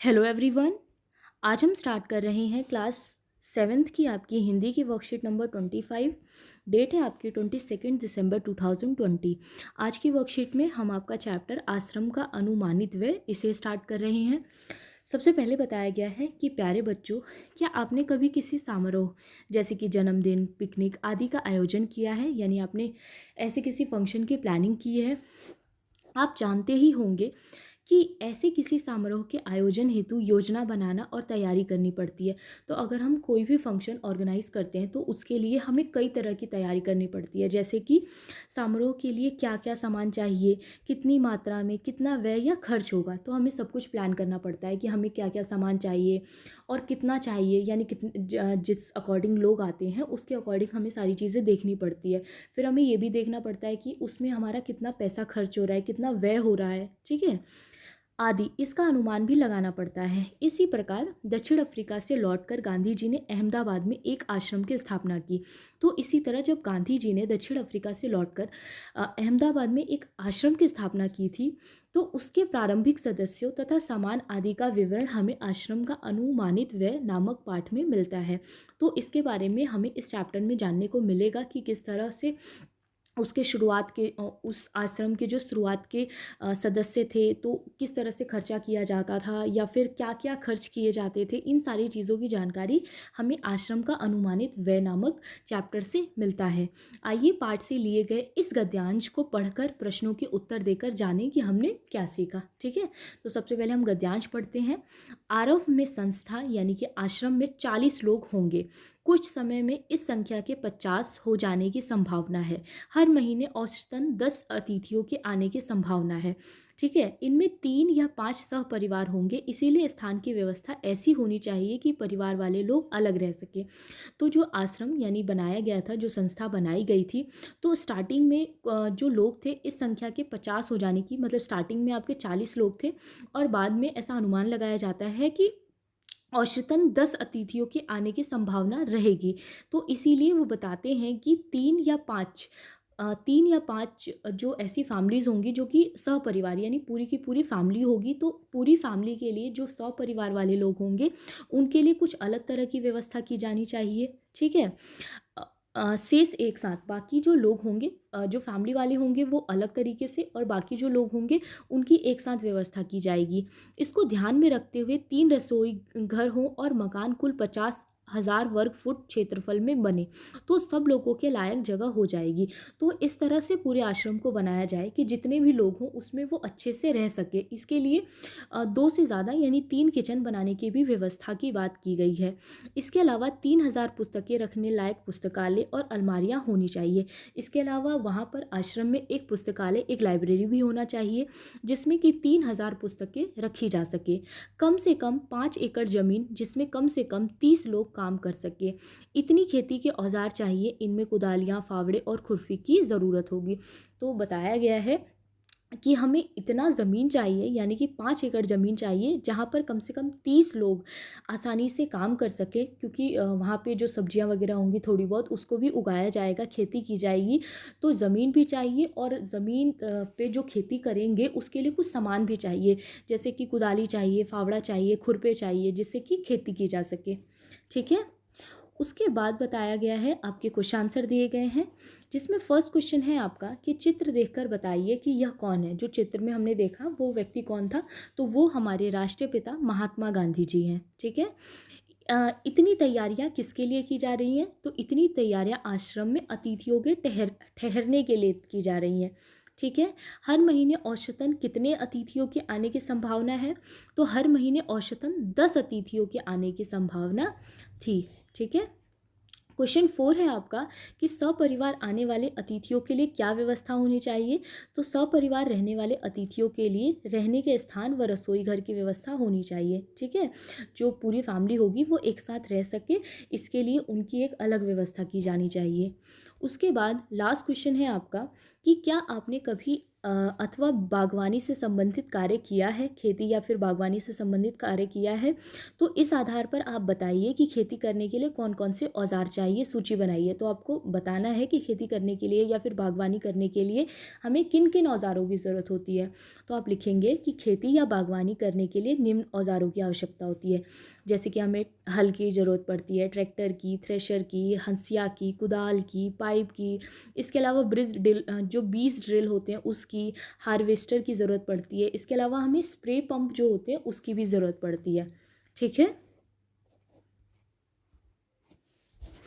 Hello everyone. आज हम start कर रहे हैं क्लास सेवेंथ की आपकी हिंदी की वर्कशीट नंबर 25। डेट है आपकी 22 दिसंबर 2020। आज की वर्कशीट में हम आपका चैप्टर आश्रम का अनुमानित व्यय इसे स्टार्ट कर रहे हैं। सबसे पहले बताया गया है कि प्यारे बच्चों, क्या आपने कभी किसी समारोह जैसे कि जन्मदिन, पिकनिक आदि का आयोजन किया है? यानी आपने ऐसे किसी फंक्शन की प्लानिंग की है। आप जानते ही होंगे कि ऐसे किसी समारोह के आयोजन हेतु योजना बनाना और तैयारी करनी पड़ती है। तो अगर हम कोई भी फंक्शन ऑर्गेनाइज करते हैं तो उसके लिए हमें कई तरह की तैयारी करनी पड़ती है, जैसे कि समारोह के लिए क्या क्या सामान चाहिए, कितनी मात्रा में कितना व्यय या खर्च होगा। तो हमें सब कुछ प्लान करना पड़ता है कि हमें क्या क्या सामान चाहिए और कितना चाहिए, यानी जिस अकॉर्डिंग लोग आते हैं उसके अकॉर्डिंग हमें सारी चीज़ें देखनी पड़ती है। फिर हमें ये भी देखना पड़ता है कि उसमें हमारा कितना पैसा खर्च हो रहा है, कितना व्यय हो रहा है, ठीक है, आदि इसका अनुमान भी लगाना पड़ता है। इसी प्रकार दक्षिण अफ्रीका से लौटकर गांधी जी ने अहमदाबाद में एक आश्रम की स्थापना की। तो इसी तरह जब गांधी जी ने दक्षिण अफ्रीका से लौटकर अहमदाबाद में एक आश्रम की स्थापना की थी, तो उसके प्रारंभिक सदस्यों तथा सामान आदि का विवरण हमें आश्रम का अनुमानित व्यय नामक पाठ में मिलता है। तो इसके बारे में हमें इस चैप्टर में जानने को मिलेगा कि किस तरह से उसके शुरुआत के उस आश्रम के जो शुरुआत के सदस्य थे, तो किस तरह से खर्चा किया जाता था या फिर क्या क्या खर्च किए जाते थे। इन सारी चीज़ों की जानकारी हमें आश्रम का अनुमानित व्यय नामक चैप्टर से मिलता है। आइए पाठ से लिए गए इस गद्यांश को पढ़कर प्रश्नों के उत्तर देकर जानें कि हमने क्या सीखा। ठीक है, तो सबसे पहले हम गद्यांश पढ़ते हैं। आरंभ में संस्था यानी कि आश्रम में 40 लोग होंगे। कुछ समय में इस संख्या के 50 हो जाने की संभावना है। हर महीने औसतन 10 अतिथियों के आने की संभावना है। ठीक है, इनमें 3 या 5 सह परिवार होंगे, इसीलिए स्थान की व्यवस्था ऐसी होनी चाहिए कि परिवार वाले लोग अलग रह सके। तो जो आश्रम यानी बनाया गया था, जो संस्था बनाई गई थी, तो स्टार्टिंग में जो लोग थे इस संख्या के 50 हो जाने की, मतलब स्टार्टिंग में आपके 40 लोग थे और बाद में ऐसा अनुमान लगाया जाता है कि औसतन 10 अतिथियों के आने की संभावना रहेगी। तो इसीलिए वो बताते हैं कि 3 या 5 जो ऐसी फैमिलीज़ होंगी जो कि सपरिवार यानी पूरी की पूरी फैमिली होगी, तो पूरी फैमिली के लिए जो सपरिवार वाले लोग होंगे उनके लिए कुछ अलग तरह की व्यवस्था की जानी चाहिए। ठीक है, शेष एक साथ बाकी जो लोग होंगे, जो फैमिली वाले होंगे वो अलग तरीके से, और बाकी जो लोग होंगे उनकी एक साथ व्यवस्था की जाएगी। इसको ध्यान में रखते हुए 3 रसोई घर हों और मकान कुल 50,000 वर्ग फुट क्षेत्रफल में बने, तो सब लोगों के लायक जगह हो जाएगी। तो इस तरह से पूरे आश्रम को बनाया जाए कि जितने भी लोग हों उसमें वो अच्छे से रह सके। इसके लिए 2 से ज़्यादा यानी 3 किचन बनाने की भी व्यवस्था की बात की गई है। इसके अलावा 3,000 पुस्तकें रखने लायक पुस्तकालय और अलमारियां होनी चाहिए। इसके अलावा वहाँ पर आश्रम में एक पुस्तकालय, एक लाइब्रेरी भी होना चाहिए जिसमें कि 3,000 पुस्तकें रखी जा सके। कम से कम 5 एकड़ ज़मीन जिसमें कम से कम 30 लोग काम कर सके। इतनी खेती के औजार चाहिए, इनमें कुदालियाँ, फावड़े और खुरपी की ज़रूरत होगी। तो बताया गया है कि हमें इतना ज़मीन चाहिए, यानी कि 5 एकड़ ज़मीन चाहिए जहाँ पर कम से कम 30 लोग आसानी से काम कर सकें, क्योंकि वहाँ पे जो सब्जियाँ वगैरह होंगी थोड़ी बहुत उसको भी उगाया जाएगा, खेती की जाएगी। तो ज़मीन भी चाहिए और ज़मीन पे जो खेती करेंगे उसके लिए कुछ सामान भी चाहिए, जैसे कि कुदाली चाहिए, फावड़ा चाहिए, खुरपे चाहिए, जिससे कि खेती की जा सके। ठीक है, उसके बाद बताया गया है, आपके क्वेश्चन आंसर दिए गए हैं, जिसमें फर्स्ट क्वेश्चन है आपका कि चित्र देखकर बताइए कि यह कौन है। जो चित्र में हमने देखा वो व्यक्ति कौन था, तो वो हमारे राष्ट्रीय पिता महात्मा गांधी जी हैं। ठीक है, इतनी तैयारियां किसके लिए की जा रही हैं, तो इतनी तैयारियां आश्रम में अतिथियों के ठहरने के लिए की जा रही हैं। ठीक है, हर महीने औसतन कितने अतिथियों के आने की संभावना है, तो हर महीने औसतन 10 अतिथियों के आने की संभावना थी। ठीक है, क्वेश्चन 4 है आपका कि सपरिवार आने वाले अतिथियों के लिए क्या व्यवस्था होनी चाहिए, तो सपरिवार रहने वाले अतिथियों के लिए रहने के स्थान व रसोई घर की व्यवस्था होनी चाहिए। ठीक है, जो पूरी फैमिली होगी वो एक साथ रह सके, इसके लिए उनकी एक अलग व्यवस्था की जानी चाहिए। उसके बाद लास्ट क्वेश्चन है आपका कि क्या आपने कभी अथवा बागवानी से संबंधित कार्य किया है, खेती या फिर बागवानी से संबंधित कार्य किया है, तो इस आधार पर आप बताइए कि खेती करने के लिए कौन कौन से औज़ार चाहिए, सूची बनाइए। तो आपको बताना है कि खेती करने के लिए या फिर बागवानी करने के लिए हमें किन किन औज़ारों की ज़रूरत होती है। तो आप लिखेंगे कि खेती या बागवानी करने के लिए निम्न औज़ारों की आवश्यकता होती है, जैसे कि हमें हल की ज़रूरत पड़ती है, ट्रैक्टर की, थ्रेशर की, हंसिया की, कुदाल की, पाइप की। इसके अलावा जो बीज ड्रिल होते हैं उसकी, हार्वेस्टर की ज़रूरत पड़ती है। इसके अलावा हमें स्प्रे पंप जो होते हैं उसकी भी ज़रूरत पड़ती है। ठीक है।